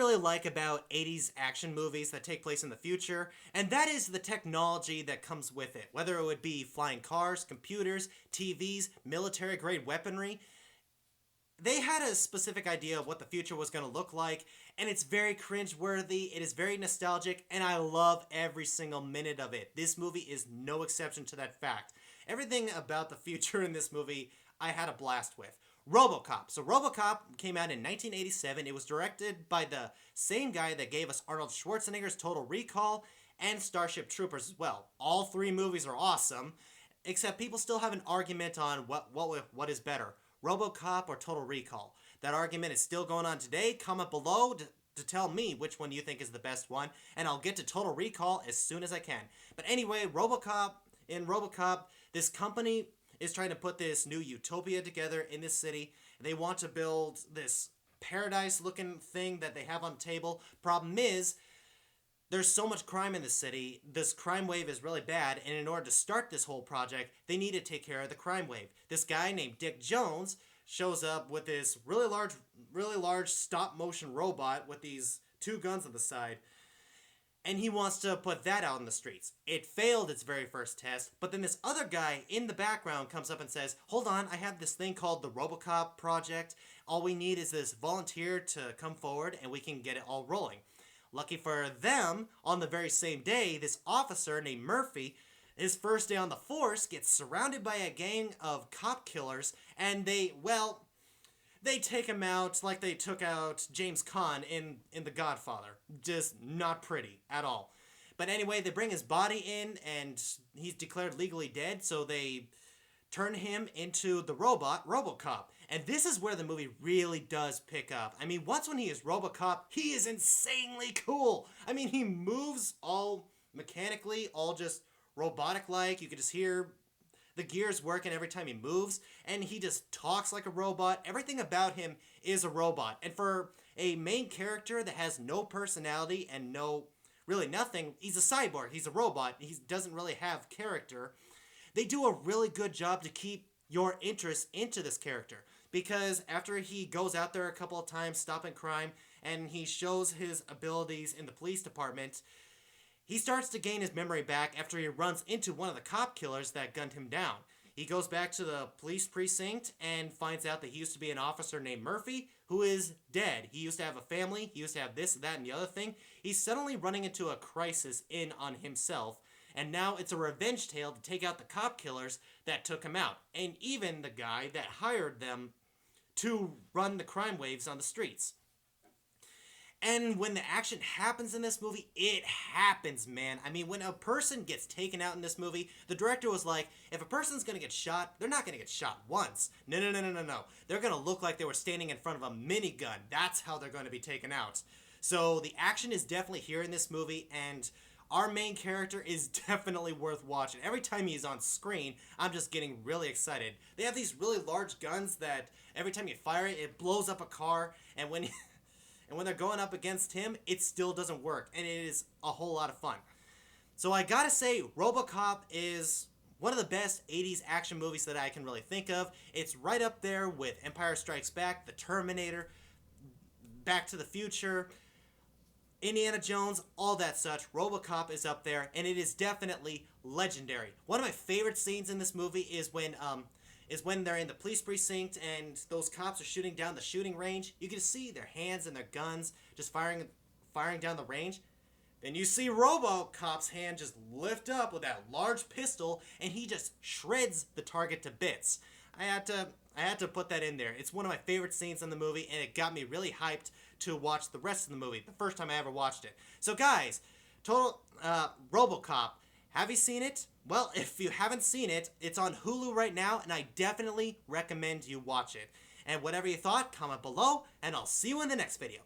really like about 80s action movies that take place in the future, and that is the technology that comes with it. Whether it would be flying cars, computers, TVs, military grade weaponry, they had a specific idea of what the future was going to look like, and it's very cringe-worthy, it is very nostalgic, and I love every single minute of it. This movie is no exception to that fact. Everything about the future in this movie, I had a blast with. RoboCop. So RoboCop came out in 1987. It was directed by the same guy that gave us Arnold Schwarzenegger's Total Recall and Starship Troopers as well. All three movies are awesome, except people still have an argument on what is better, RoboCop or Total Recall. That argument is still going on today. Comment below to tell me which one you think is the best one, and I'll get to Total Recall as soon as I can. But anyway, in RoboCop, this company is trying to put this new utopia together in this city. They want to build this paradise-looking thing that they have on the table. Problem is, there's so much crime in the city, this crime wave is really bad, and in order to start this whole project, they need to take care of the crime wave. This guy named Dick Jones shows up with this really large stop-motion robot with these two guns on the side, and he wants to put that out in the streets. It failed its very first test, but then this other guy in the background comes up and says, hold on, I have this thing called the RoboCop project. All we need is this volunteer to come forward, and we can get it all rolling. Lucky for them, on the very same day, this officer named Murphy, his first day on the force, gets surrounded by a gang of cop killers, and they take him out like they took out James Caan in The Godfather. Just not pretty at all. But anyway, they bring his body in, and he's declared legally dead, so they turn him into the robot, RoboCop. And this is where the movie really does pick up. I mean, once when he is RoboCop, he is insanely cool. I mean, he moves all mechanically, all just robotic-like. You can just hear the gears working every time he moves, and he just talks like a robot. Everything about him is a robot. And for a main character that has no personality and really nothing, he's a cyborg, he's a robot, he doesn't really have character. They do a really good job to keep your interest into this character, because after he goes out there a couple of times stopping crime and he shows his abilities in the police department, he starts to gain his memory back after he runs into one of the cop killers that gunned him down. He goes back to the police precinct and finds out that he used to be an officer named Murphy who is dead. He used to have a family, he used to have this, that, and the other thing. He's suddenly running into a crisis in on himself, and now it's a revenge tale to take out the cop killers that took him out, and even the guy that hired them to run the crime waves on the streets. And when the action happens in this movie, it happens, man. I mean, when a person gets taken out in this movie, the director was like, if a person's gonna get shot, they're not gonna get shot once. No. They're gonna look like they were standing in front of a minigun. That's how they're gonna be taken out. So the action is definitely here in this movie, and our main character is definitely worth watching. Every time he's on screen, I'm just getting really excited. They have these really large guns that every time you fire it, it blows up a car, and when they're going up against him, it still doesn't work, and it is a whole lot of fun. So I gotta say, RoboCop is one of the best 80s action movies that I can really think of. It's right up there with Empire Strikes Back, The Terminator, Back to the Future, Indiana Jones, all that such. RoboCop is up there, and it is definitely legendary. One of my favorite scenes in this movie is when they're in the police precinct and those cops are shooting down the shooting range. You can see their hands and their guns just firing down the range. Then you see RoboCop's hand just lift up with that large pistol, and he just shreds the target to bits. I had to put that in there. It's one of my favorite scenes in the movie, and it got me really hyped to watch the rest of the movie, the first time I ever watched it. So guys, RoboCop, have you seen it? Well, if you haven't seen it, it's on Hulu right now, and I definitely recommend you watch it. And whatever you thought, comment below, and I'll see you in the next video.